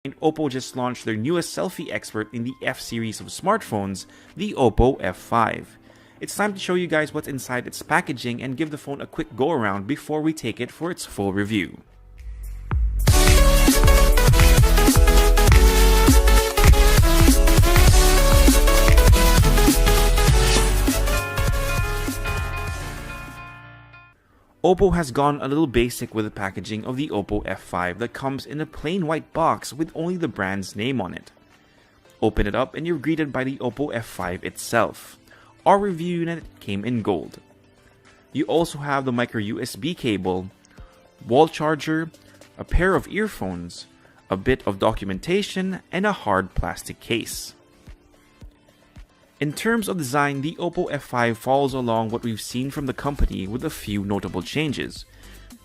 Oppo just launched their newest selfie expert in the F series of smartphones, the Oppo F5. It's time to show you guys what's inside its packaging and give the phone a quick go around before we take it for its full review. Oppo has gone a little basic with the packaging of the Oppo F5 that comes in a plain white box with only the brand's name on it. Open it up and you're greeted by the Oppo F5 itself. Our review unit came in gold. You also have the micro USB cable, wall charger, a pair of earphones, a bit of documentation, and a hard plastic case. In terms of design, the Oppo F5 follows along what we've seen from the company with a few notable changes.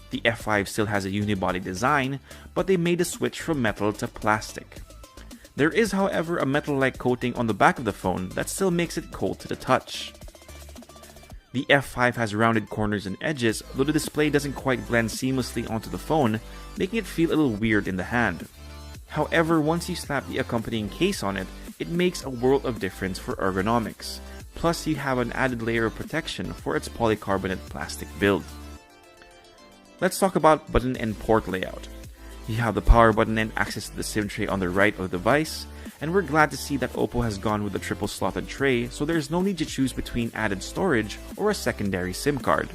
The F5 still has a unibody design, but they made a switch from metal to plastic. There is, however, a metal-like coating on the back of the phone that still makes it cold to the touch. The F5 has rounded corners and edges, though the display doesn't quite blend seamlessly onto the phone, making it feel a little weird in the hand. However, once you slap the accompanying case on it, it makes a world of difference for ergonomics. Plus, you have an added layer of protection for its polycarbonate plastic build. Let's talk about button and port layout. You have the power button and access to the SIM tray on the right of the device, and we're glad to see that Oppo has gone with a triple slotted tray, so there's no need to choose between added storage or a secondary SIM card.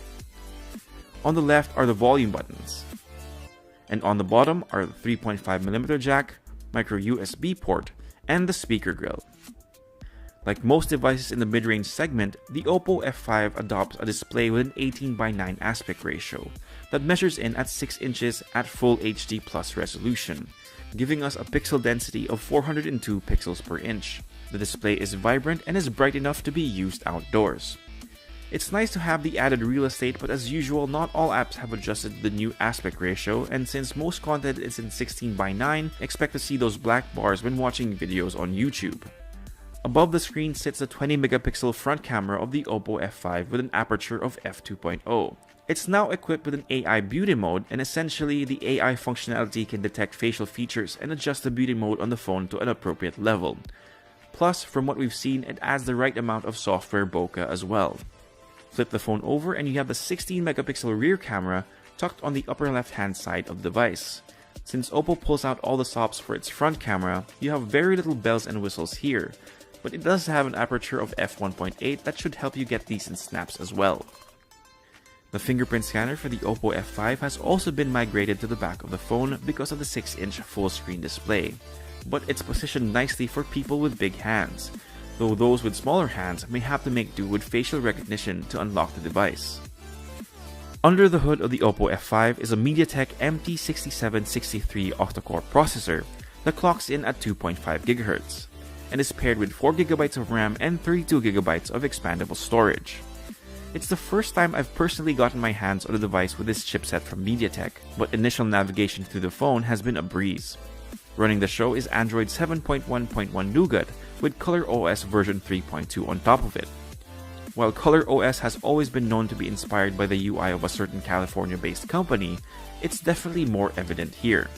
On the left are the volume buttons, and on the bottom are the 3.5mm jack, micro USB port, and the speaker grill. Like most devices in the mid-range segment, the Oppo F5 adopts a display with an 18:9 aspect ratio that measures in at 6 inches at full HD plus resolution, giving us a pixel density of 402 pixels per inch. The display is vibrant and is bright enough to be used outdoors. It's nice to have the added real estate, but as usual, not all apps have adjusted to the new aspect ratio, and since most content is in 16:9, expect to see those black bars when watching videos on YouTube. Above the screen sits the 20-megapixel front camera of the Oppo F5 with an aperture of f2.0. It's now equipped with an AI beauty mode, and essentially the AI functionality can detect facial features and adjust the beauty mode on the phone to an appropriate level. Plus, from what we've seen, it adds the right amount of software bokeh as well. Flip the phone over and you have the 16-megapixel rear camera tucked on the upper left-hand side of the device. Since Oppo pulls out all the stops for its front camera, you have very little bells and whistles here, but it does have an aperture of f1.8 that should help you get decent snaps as well. The fingerprint scanner for the Oppo F5 has also been migrated to the back of the phone because of the 6-inch full-screen display, but it's positioned nicely for people with big hands, though those with smaller hands may have to make do with facial recognition to unlock the device. Under the hood of the Oppo F5 is a MediaTek MT6763 octa-core processor that clocks in at 2.5 GHz and is paired with 4GB of RAM and 32GB of expandable storage. It's the first time I've personally gotten my hands on a device with this chipset from MediaTek, but initial navigation through the phone has been a breeze. Running the show is Android 7.1.1 Nougat with ColorOS version 3.2 on top of it. While ColorOS has always been known to be inspired by the UI of a certain California-based company, it's definitely more evident here.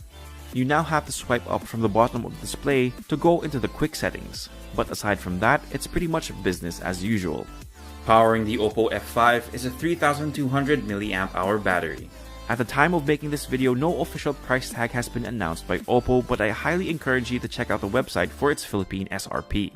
You now have to swipe up from the bottom of the display to go into the quick settings, but aside from that, it's pretty much business as usual. Powering the Oppo F5 is a 3200 mAh battery. At the time of making this video, no official price tag has been announced by Oppo, but I highly encourage you to check out the website for its Philippine SRP.